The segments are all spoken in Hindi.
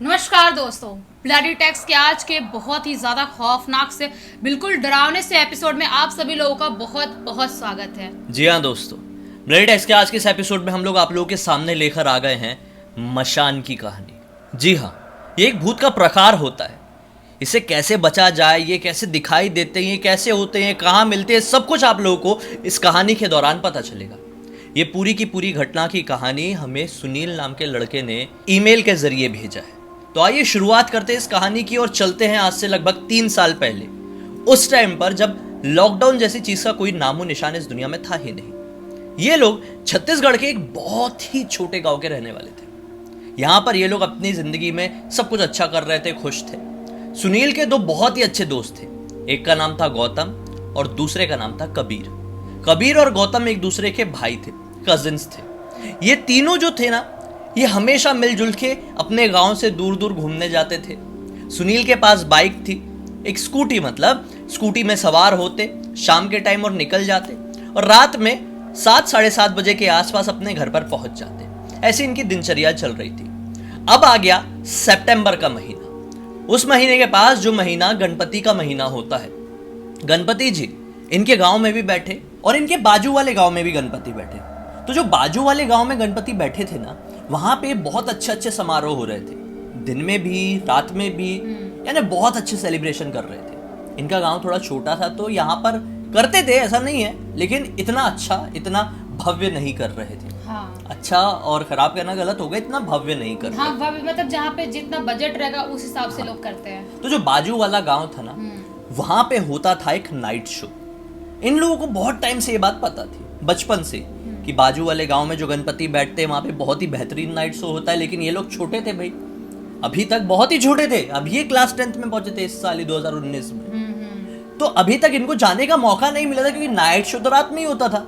नमस्कार दोस्तों, ब्लडी टेक्स के आज के बहुत ही ज़्यादा खौफनाक से बिल्कुल डरावने से एपिसोड में आप सभी लोगों का बहुत बहुत स्वागत है। जी हाँ दोस्तों, ब्लडी टेक्स के आज के इस एपिसोड में हम लोग आप लोगों के सामने लेकर आ गए हैं मशान की कहानी। जी हाँ, ये एक भूत का प्रकार होता है। इसे कैसे बचा जाए, ये कैसे दिखाई देते हैं, ये कैसे होते हैं, कहाँ मिलते हैं, सब कुछ आप लोगों को इस कहानी के दौरान पता चलेगा। ये पूरी की पूरी घटना की कहानी हमें सुनील नाम के लड़के ने ईमेल के जरिए भेजा है। तो आइए शुरुआत करते हैं इस कहानी की और चलते हैं आज से लगभग 3 साल पहले, उस टाइम पर जब लॉकडाउन जैसी चीज का कोई नामो निशान इस दुनिया में था ही नहीं। ये लोग छत्तीसगढ़ के एक बहुत ही छोटे गांव के रहने वाले थे। यहाँ पर ये लोग अपनी जिंदगी में सब कुछ अच्छा कर रहे थे, खुश थे। सुनील के 2 बहुत ही अच्छे दोस्त थे। एक का नाम था गौतम और दूसरे का नाम था कबीर। कबीर और गौतम एक दूसरे के भाई थे, कजिन्स थे। ये तीनों जो थे ना, ये हमेशा मिलजुल के अपने गांव से दूर दूर घूमने जाते थे। सुनील के पास बाइक थी, एक स्कूटी, मतलब स्कूटी में सवार होते शाम के टाइम और निकल जाते और रात में 7 साढ़े 7 बजे के आसपास अपने घर पर पहुंच जाते। ऐसी इनकी दिनचर्या चल रही थी। अब आ गया सितंबर का महीना। उस महीने के पास जो महीना गणपति का महीना होता है, गणपति जी इनके गांव में भी बैठे और इनके बाजू वाले गांव में भी गणपति बैठे। तो जो बाजू वाले गांव में गणपति बैठे थे ना, वहां पे बहुत अच्छे अच्छे समारोह हो रहे थे, दिन में भी रात में भी, यानी बहुत अच्छे सेलिब्रेशन कर रहे थे। इनका गांव थोड़ा छोटा था तो यहाँ पर करते थे, ऐसा नहीं है, लेकिन इतना अच्छा, इतना भव्य नहीं कर रहे थे। हाँ। अच्छा और खराब कहना गलत होगा, इतना भव्य नहीं कर रहे। हाँ, भव्य मतलब जहाँ पे जितना बजट रहेगा उस हिसाब से लोग करते हैं। तो जो बाजू वाला गांव था ना, वहां पे होता था एक नाइट शो। इन लोगों को बहुत टाइम से ये बात पता थी, बचपन से, कि बाजू वाले गांव में जो गणपति बैठते हैं वहां पे बहुत ही बेहतरीन नाइट शो होता है। लेकिन ये लोग छोटे थे भाई, अभी तक बहुत ही छोटे थे। अब ये क्लास 10th में पहुंचे थे इस साल 2019 में। तो अभी तक इनको जाने का मौका नहीं मिला था, क्योंकि नाइट शो तो रात में ही होता था।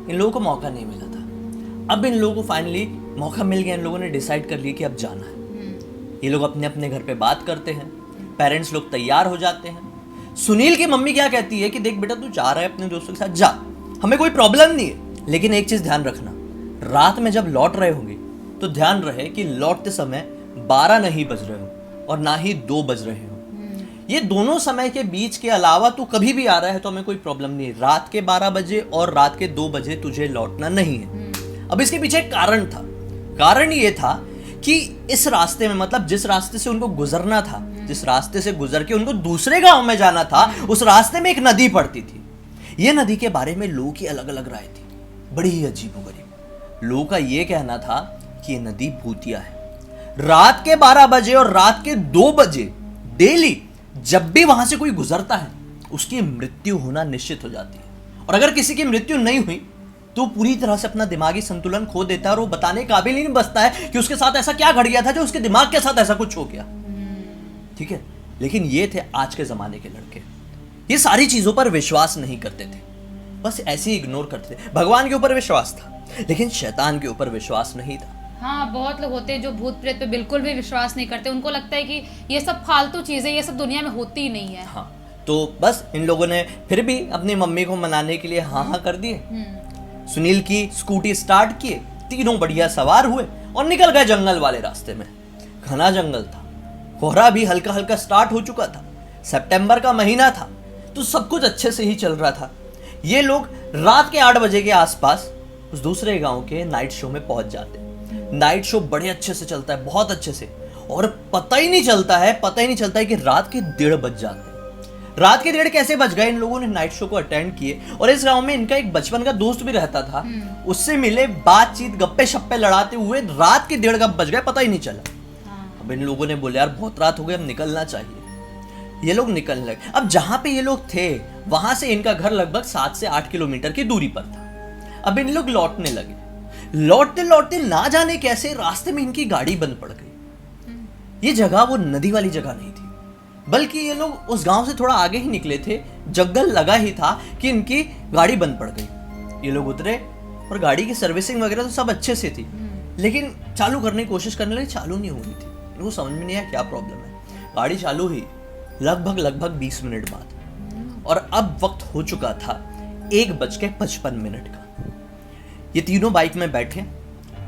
इन लोगों को मौका नहीं मिला था। अब इन लोगों को फाइनली मौका मिल गया। इन लोगों ने डिसाइड कर लिया कि अब जाना है। ये लोग अपने अपने घर पे बात करते हैं, पेरेंट्स लोग तैयार हो जाते हैं। सुनील की मम्मी क्या कहती है कि देख बेटा, तू जा रहा है अपने दोस्तों के साथ, जा, हमें कोई प्रॉब्लम नहीं है, लेकिन एक चीज ध्यान रखना, रात में जब लौट रहे होंगे तो ध्यान रहे कि लौटते समय 12 नहीं बज रहे हो और ना ही 2 बज रहे हो। ये दोनों समय के बीच के अलावा तू कभी भी आ रहा है तो हमें कोई प्रॉब्लम नहीं है। रात के 12 बजे और रात के 2 बजे तुझे लौटना नहीं है। अब इसके पीछे एक कारण था। कारण ये था कि इस रास्ते में, मतलब जिस रास्ते से उनको गुजरना था, जिस रास्ते से गुजर के उनको दूसरे गांव में जाना था, उस रास्ते में एक नदी पड़ती थी। ये नदी के बारे में लोगों की अलग अलग राय थी, बड़ी ही अजीबोगरीब। लोगों का यह कहना था कि ये नदी भूतिया है। रात के 12 बजे और रात के 2 बजे डेली जब भी वहां से कोई गुजरता है, उसकी मृत्यु होना निश्चित हो जाती है। और अगर किसी की मृत्यु नहीं हुई तो पूरी तरह से अपना दिमागी संतुलन खो देता है और वो बताने काबिल ही नहीं बचता है कि उसके साथ ऐसा क्या घट गया था जो उसके दिमाग के साथ ऐसा कुछ हो गया। ठीक है, लेकिन ये थे आज के जमाने के लड़के। ये सारी चीजों पर विश्वास नहीं करते थे, बस ऐसे ही इग्नोर करते थे। भगवान के ऊपर विश्वास था, लेकिन शैतान के ऊपर विश्वास नहीं था। हाँ, बहुत लोग होते हैं जो भूत प्रेत पे बिल्कुल भी विश्वास नहीं करते। उनको लगता है कि ये सब फालतू चीजें, ये सब दुनिया में होती ही नहीं है। हाँ, तो बस इन लोगों ने फिर भी अपनी मम्मी को मनाने के लिए हाँ हाँ कर दिए। सुनील की स्कूटी स्टार्ट किए, तीनों बढ़िया सवार हुए और निकल गए जंगल वाले रास्ते में। घना जंगल था, कोहरा भी हल्का हल्का स्टार्ट हो चुका था, सितंबर का महीना था, तो सब कुछ अच्छे से ही चल रहा था। ये लोग रात के 8 बजे के आसपास उस दूसरे गांव के नाइट शो में पहुंच जाते हैं। नाइट शो बड़े अच्छे से चलता है, बहुत अच्छे से, और पता ही नहीं चलता है कि रात के 1:30 बज जाते हैं। रात के 1:30 कैसे बज गए? इन लोगों ने नाइट शो को अटेंड किए और इस गांव में इनका एक बचपन का दोस्त भी रहता था। उससे मिले, बातचीत, गप्पे शप्पे लड़ाते हुए रात के 1:30 कब बज गए पता ही नहीं चला। अब इन लोगों ने बोले यार बहुत रात हो गई, अब निकलना चाहिए। ये लोग निकलने लगे। अब जहां पे ये लोग थे वहां से इनका घर लगभग 7 से 8 किलोमीटर की दूरी पर था। अब इन लोग लौटने लगे। लौटते लौटते ना जाने कैसे रास्ते में इनकी गाड़ी बंद पड़ गई। ये जगह वो नदी वाली जगह नहीं थी, बल्कि ये लोग उस गांव से थोड़ा आगे ही निकले थे। जंगल लगा ही था कि इनकी गाड़ी बंद पड़ गई। ये लोग उतरे और गाड़ी की सर्विसिंग वगैरह तो सब अच्छे से थी, लेकिन चालू करने की कोशिश करने लगे, चालू नहीं हो रही थी। इनको समझ में नहीं आया क्या प्रॉब्लम है। गाड़ी चालू हुई लगभग 20 मिनट बाद, और अब वक्त हो चुका था 1:55 का। ये तीनों बाइक में बैठे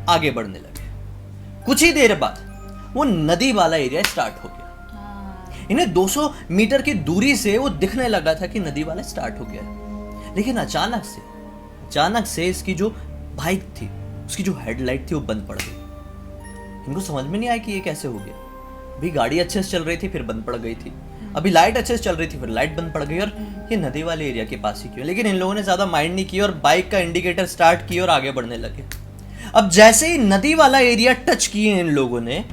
आगे बढ़ने लगे। कुछ ही देर बाद वो नदी वाला एरिया स्टार्ट हो गया। इन्हें 200 मीटर की दूरी से वो दिखने लगा था कि नदी वाला स्टार्ट हो गया है। लेकिन अचानक से इसकी जो बाइक थी, उसकी जो हेडलाइट थी वो बंद पड़ गई। इनको समझ में नहीं आया कि ये कैसे हो गया। अभी गाड़ी अच्छे से चल रही थी, फिर बंद पड़ गई थी। अभी लाइट अच्छे से चल रही थी, फिर लाइट बंद पड़ गई। और ये नदी वाले एरिया के पास ही क्यों? लेकिन इन लोगों ने ज्यादा माइंड नहीं किया और बाइक का इंडिकेटर स्टार्ट किया और आगे बढ़ने लगे। अब जैसे ही नदी वाला एरिया टच किए इन लोगों ने,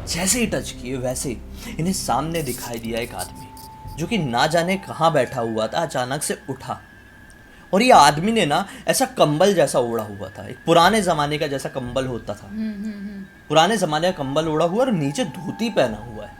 जैसे ही टच किए वैसे ही इन्हें सामने दिखाई दिया एक आदमी जो कि ना जाने कहाँ बैठा हुआ था। अचानक से उठा और ये आदमी ने ना ऐसा कंबल जैसा ओढ़ा हुआ था, एक पुराने जमाने का जैसा कंबल होता था, पुराने जमाने का कंबल ओढ़ा हुआ और नीचे धोती पहना हुआ है।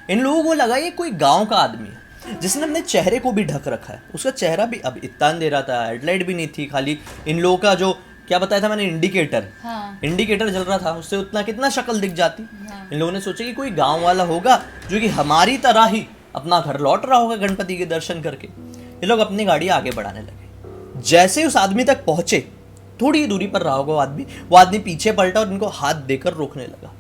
इन लोगों को लगा ये कोई गांव का आदमी है जिसने अपने चेहरे को भी ढक रखा है। उसका चेहरा भी अब इतना अंधेरा था, हेडलाइट भी नहीं थी, खाली इन लोगों का जो क्या बताया था मैंने, इंडिकेटर जल रहा था, उससे उतना कितना शक्ल दिख जाती। इन लोगों ने सोचा कि कोई गांव वाला होगा जो कि हमारी तरह ही अपना घर लौट रहा होगा गणपति के दर्शन करके। ये लोग अपनी गाड़ी आगे बढ़ाने लगे। जैसे उस आदमी तक पहुंचे, थोड़ी ही दूरी पर रहा होगा वो आदमी पीछे पलटा और इनको हाथ देकर रोकने लगा।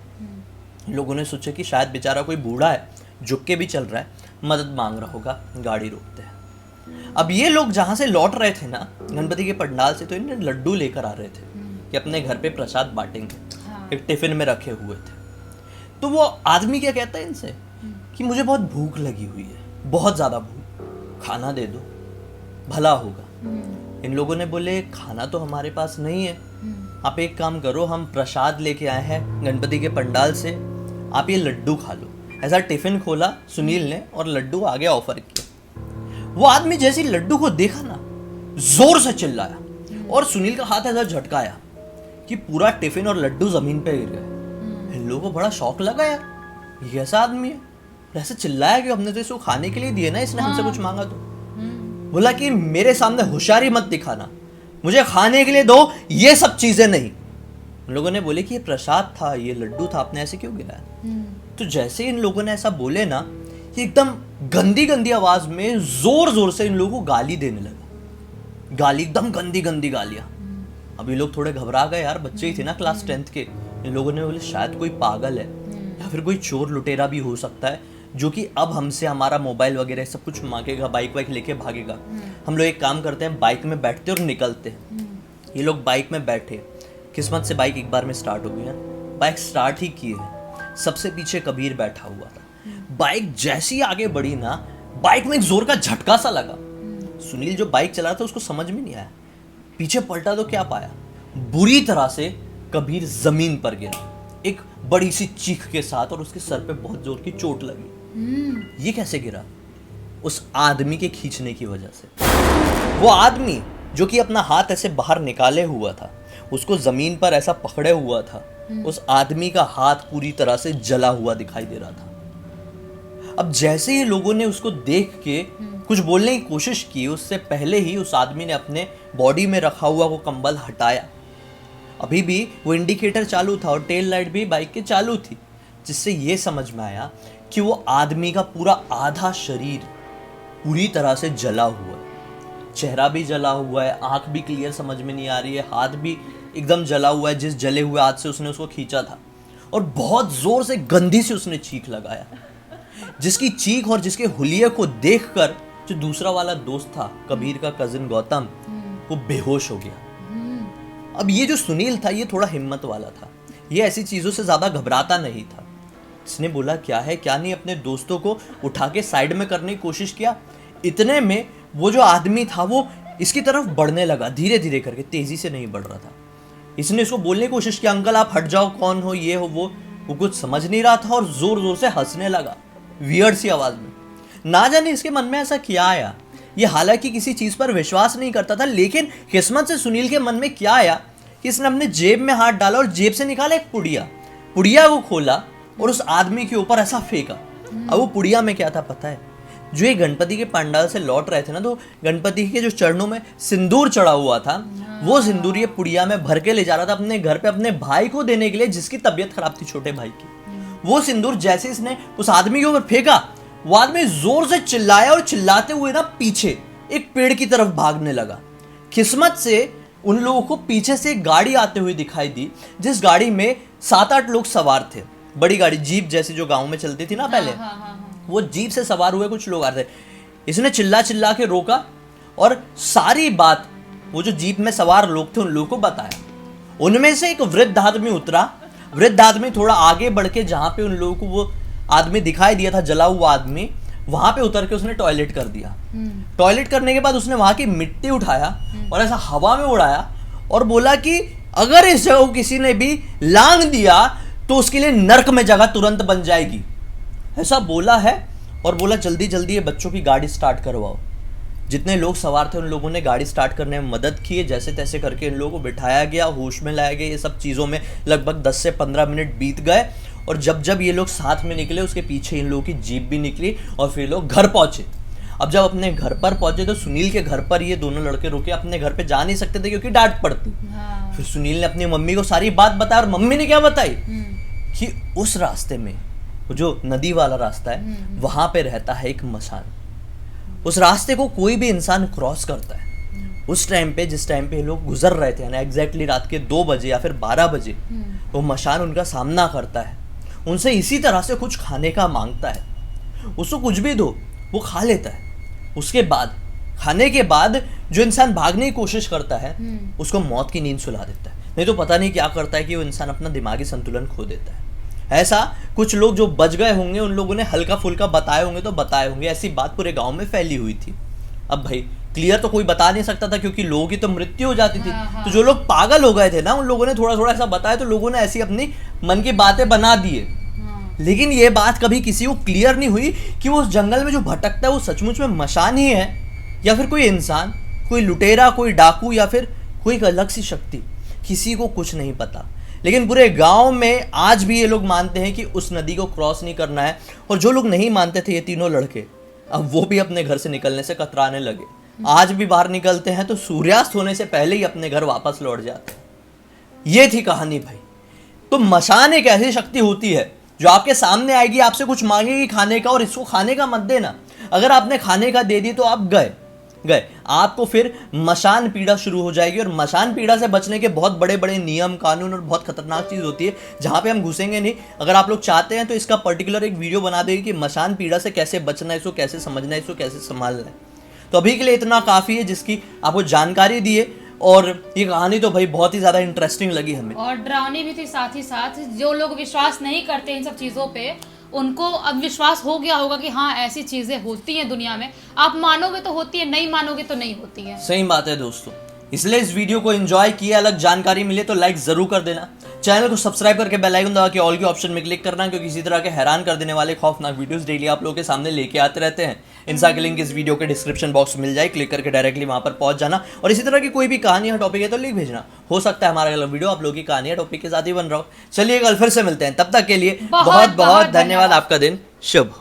लोगों ने सोचा कि शायद बेचारा कोई बूढ़ा है, झुक के भी चल रहा है, मदद मांग रहा होगा, गाड़ी रोकते हैं। अब ये लोग जहां से लौट रहे थे ना गणपति के पंडाल से, तो इन्हें लड्डू लेकर आ रहे थे कि अपने घर पे प्रसाद बांटेंगे। एक टिफिन में रखे हुए थे। तो वो आदमी क्या कहता है इनसे कि मुझे बहुत भूख लगी हुई है, बहुत ज्यादा भूख, खाना दे दो, भला होगा। इन लोगों ने बोले खाना तो हमारे पास नहीं है, आप एक काम करो, हम प्रसाद लेके आए हैं गणपति के पंडाल से, आप ये लड्डू खा लो। ऐसा टिफिन खोला सुनील ने और लड्डू आगे ऑफर किया। वो आदमी जैसे ही लड्डू को देखा ना, जोर से चिल्लाया और सुनील का हाथ ऐसा झटकाया कि पूरा टिफिन और लड्डू जमीन पे गिर गए। इन लोगों को बड़ा शौक लगा, यार ये कैसा आदमी है, ऐसे चिल्लाया कि हमने तो इसको खाने के लिए दिए ना, इसने हमसे कुछ मांगा तो। बोला कि मेरे सामने होशियारी मत दिखाना, मुझे खाने के लिए दो, ये सब चीजें नहीं। उन लोगों ने बोले कि ये प्रसाद था, ये लड्डू था, आपने ऐसे क्यों गिराया? तो जैसे इन लोगों ने ऐसा बोले ना, ये एकदम गंदी आवाज में जोर से इन लोगों को गाली देने लगा। गाली, एकदम गंदी गालियां। अभी लोग थोड़े घबरा गए, यार बच्चे ही थे ना क्लास 10th के। इन लोगों ने बोले शायद कोई पागल है या फिर कोई चोर लुटेरा भी हो सकता है जो कि अब हमसे हमारा मोबाइल वगैरह सब कुछ मांगेगा, बाइक वाइक लेके भागेगा। हम लोग एक काम करते हैं, बाइक में बैठते और निकलते हैं। ये लोग बाइक में बैठे, किस्मत से बाइक एक बार में स्टार्ट हो गई है। बाइक स्टार्ट ही की है, सबसे पीछे कबीर बैठा हुआ था। बाइक जैसी आगे बढ़ी ना, बाइक में एक जोर का झटका सा लगा। सुनील जो बाइक चला रहा था उसको समझ में नहीं आया, पीछे पलटा तो क्या पाया, बुरी तरह से कबीर जमीन पर गिरा एक बड़ी सी चीख के साथ और उसके सर पे बहुत जोर की चोट लगी। ये कैसे गिरा? उस आदमी के खींचने की वजह से। वो आदमी जो कि अपना हाथ ऐसे बाहर निकाले हुआ था, उसको जमीन पर ऐसा पकड़े हुआ था, उस आदमी का हाथ पूरी तरह से जला हुआ दिखाई दे रहा था। अब जैसे ही लोगों ने उसको देख के कुछ बोलने की कोशिश की, उससे पहले ही उस आदमी ने अपने बॉडी में रखा हुआ वो कंबल हटाया। अभी भी वो इंडिकेटर चालू था और टेल लाइट भी बाइक के चालू थी, जिससे ये समझ में आया कि वो आदमी का पूरा आधा शरीर पूरी तरह से जला हुआ है। चेहरा भी जला हुआ है, आंख भी क्लियर समझ में नहीं आ रही है, हाथ भी एकदम जला हुआ है जिस जले हुए हाथ से उसने उसको खींचा था। और बहुत जोर से गंदी से उसने चीख लगाया, जिसकी चीख और जिसके हुलिये को देखकर जो दूसरा वाला दोस्त था, कबीर का कजिन गौतम, वो बेहोश हो गया। अब ये जो सुनील था, ये थोड़ा हिम्मत वाला था, ये ऐसी चीजों से ज्यादा घबराता नहीं था। इसने बोला क्या है क्या नहीं, अपने दोस्तों को उठा के साइड में करने की कोशिश किया। इतने में वो जो आदमी था वो इसकी तरफ बढ़ने लगा, धीरे धीरे करके, तेजी से नहीं बढ़ रहा था। इसने इसको बोलने की कोशिश की, अंकल आप हट जाओ, कौन हो, ये हो वो कुछ समझ नहीं रहा था और जोर जोर से हंसने लगा, वियर्ड सी आवाज में। ना जाने इसके मन में ऐसा क्या आया। ये हालांकि किसी चीज पर विश्वास नहीं करता था, लेकिन किस्मत से सुनील के मन में क्या आया कि इसने अपने जेब में हाथ डाला और जेब से निकाला एक पुड़िया को खोला और उस आदमी के ऊपर ऐसा फेंका। अब वो पुड़िया में क्या था पता है? जो ये गणपति के पंडाल से लौट रहे थे ना, तो गणपति के जो चरणों में सिंदूर चढ़ा हुआ था, वो सिंदूर ये पुड़िया में भर के ले जा रहा था अपने घर पे अपने भाई को देने के लिए, जिसकी तबीयत खराब थी, छोटे भाई की। वो सिंदूर जैसे इसने उस आदमी के ऊपर फेंका, वो आदमी जोर से चिल्लाया और चिल्लाते हुए ना पीछे एक पेड़ की तरफ भागने लगा। किस्मत से उन लोगों को पीछे से एक गाड़ी आते हुए दिखाई दी, जिस गाड़ी में 7-8 लोग सवार थे। बड़ी गाड़ी जीप जैसी जो गाँव में चलती थी ना पहले, वो जीप से सवार हुए कुछ लोग आ रहे थे। इसने चिल्ला चिल्ला के रोका और सारी बात वो जो जीप में सवार लोग थे उन लोगों को बताया। उनमें से एक वृद्ध आदमी उतरा। वृद्ध आदमी थोड़ा आगे बढ़ के जहां पे उन लोगों को वो आदमी दिखाई दिया था, जला हुआ आदमी, वहां पे उतर के उसने टॉयलेट कर दिया। टॉयलेट करने के बाद उसने वहां की मिट्टी उठाया और ऐसा हवा में उड़ाया और बोला कि अगर इस जगह को किसी ने भी लांग दिया तो उसके लिए नर्क में जगह तुरंत बन जाएगी, ऐसा बोला है। और बोला जल्दी जल्दी ये बच्चों की गाड़ी स्टार्ट करवाओ। जितने लोग सवार थे उन लोगों ने गाड़ी स्टार्ट करने में मदद की। जैसे तैसे करके इन लोगों को बिठाया गया, होश में लाया गया। ये सब चीज़ों में लगभग 10 से 15 मिनट बीत गए और जब जब ये लोग साथ में निकले उसके पीछे इन लोगों की जीप भी निकली और फिर लोग घर पहुंचे। अब जब अपने घर पर पहुंचे तो सुनील के घर पर ये दोनों लड़के रुके। अपने घर पे जा नहीं सकते थे क्योंकि डांट पड़ती। फिर सुनील ने अपनी मम्मी को सारी बात बताई और मम्मी ने क्या बताई कि उस रास्ते में, जो नदी वाला रास्ता है, वहां पे रहता है एक मसान। उस रास्ते को कोई भी इंसान क्रॉस करता है, उस टाइम पे जिस टाइम पे लोग गुजर रहे थे ना, एग्जैक्टली रात के 2 बजे या फिर 12 बजे, वो मशान उनका सामना करता है। उनसे इसी तरह से कुछ खाने का मांगता है। उसको कुछ भी दो वो खा लेता है। उसके बाद खाने के बाद जो इंसान भागने की कोशिश करता है उसको मौत की नींद सुला देता है। नहीं तो पता नहीं क्या करता है कि वो इंसान अपना दिमागी संतुलन खो देता है। ऐसा कुछ लोग जो बच गए होंगे उन लोगों ने हल्का फुल्का बताए होंगे तो बताए होंगे। ऐसी बात पूरे गांव में फैली हुई थी। अब भाई क्लियर तो कोई बता नहीं सकता था क्योंकि लोगों की तो मृत्यु हो जाती थी। तो जो लोग पागल हो गए थे ना, उन लोगों ने थोड़ा थोड़ा ऐसा बताया तो लोगों ने ऐसी अपनी मन की बातें बना दिए। लेकिन ये बात कभी किसी को क्लियर नहीं हुई कि वो उस जंगल में जो भटकता है वो सचमुच में मशान ही है या फिर कोई इंसान, कोई लुटेरा, कोई डाकू या फिर कोई अलग सी शक्ति। किसी को कुछ नहीं पता। लेकिन पूरे गांव में आज भी ये लोग मानते हैं कि उस नदी को क्रॉस नहीं करना है। और जो लोग नहीं मानते थे, ये तीनों लड़के, अब वो भी अपने घर से निकलने से कतराने लगे। आज भी बाहर निकलते हैं तो सूर्यास्त होने से पहले ही अपने घर वापस लौट जाते हैं। ये थी कहानी भाई। तो मशान एक ऐसी शक्ति होती है जो आपके सामने आएगी, आपसे कुछ मांगेगी खाने का और इसको खाने का मत देना। अगर आपने खाने का दे दी तो आप गए, आपको फिर मशान पीड़ा शुरू हो जाएगी। और मशान पीड़ा से बचने के बहुत बड़े बड़े नियम कानून और बहुत खतरनाक चीज़ होती है जहाँ पे हम घुसेंगे नहीं। अगर आप लोग चाहते हैं तो इसका पर्टिकुलर एक वीडियो बना देगी कि मशान पीड़ा से कैसे बचना है, इसको कैसे समझना है, इसको कैसे संभालना है। तो अभी के लिए इतना काफ़ी है जिसकी आपको जानकारी दी है। और ये कहानी तो भाई बहुत ही ज़्यादा इंटरेस्टिंग लगी हमें और डरावनी भी थी साथ ही साथ। जो लोग विश्वास नहीं करते इन सब चीज़ों पे, उनको अब विश्वास हो गया होगा कि हाँ ऐसी चीजें होती हैं दुनिया में। आप मानोगे तो होती है, नहीं मानोगे तो नहीं होती है। सही बात है दोस्तों। इसलिए इस वीडियो को एंजॉय किया, अलग जानकारी मिले तो लाइक जरूर कर देना। चैनल को सब्सक्राइब करके बेल आइकन दबा के ऑल के ऑप्शन में क्लिक करना, क्योंकि इसी तरह के हैरान कर देने वाले खौफनाक वीडियोस डेली आप लोगों के सामने लेके आते रहते हैं। इनसा की लिंक इस वीडियो के डिस्क्रिप्शन बॉक्स में मिल जाए, क्लिक करके डायरेक्टली वहां पर पहुंच जाना। और इसी तरह की कोई भी कहानी या टॉपिक है तो लिख भेजना। हो सकता है हमारा अगला वीडियो आप लोगों की कहानी या टॉपिक के साथ ही बन रहा हो। चलिए कल फिर से मिलते हैं, तब तक के लिए बहुत बहुत धन्यवाद। आपका दिन शुभ।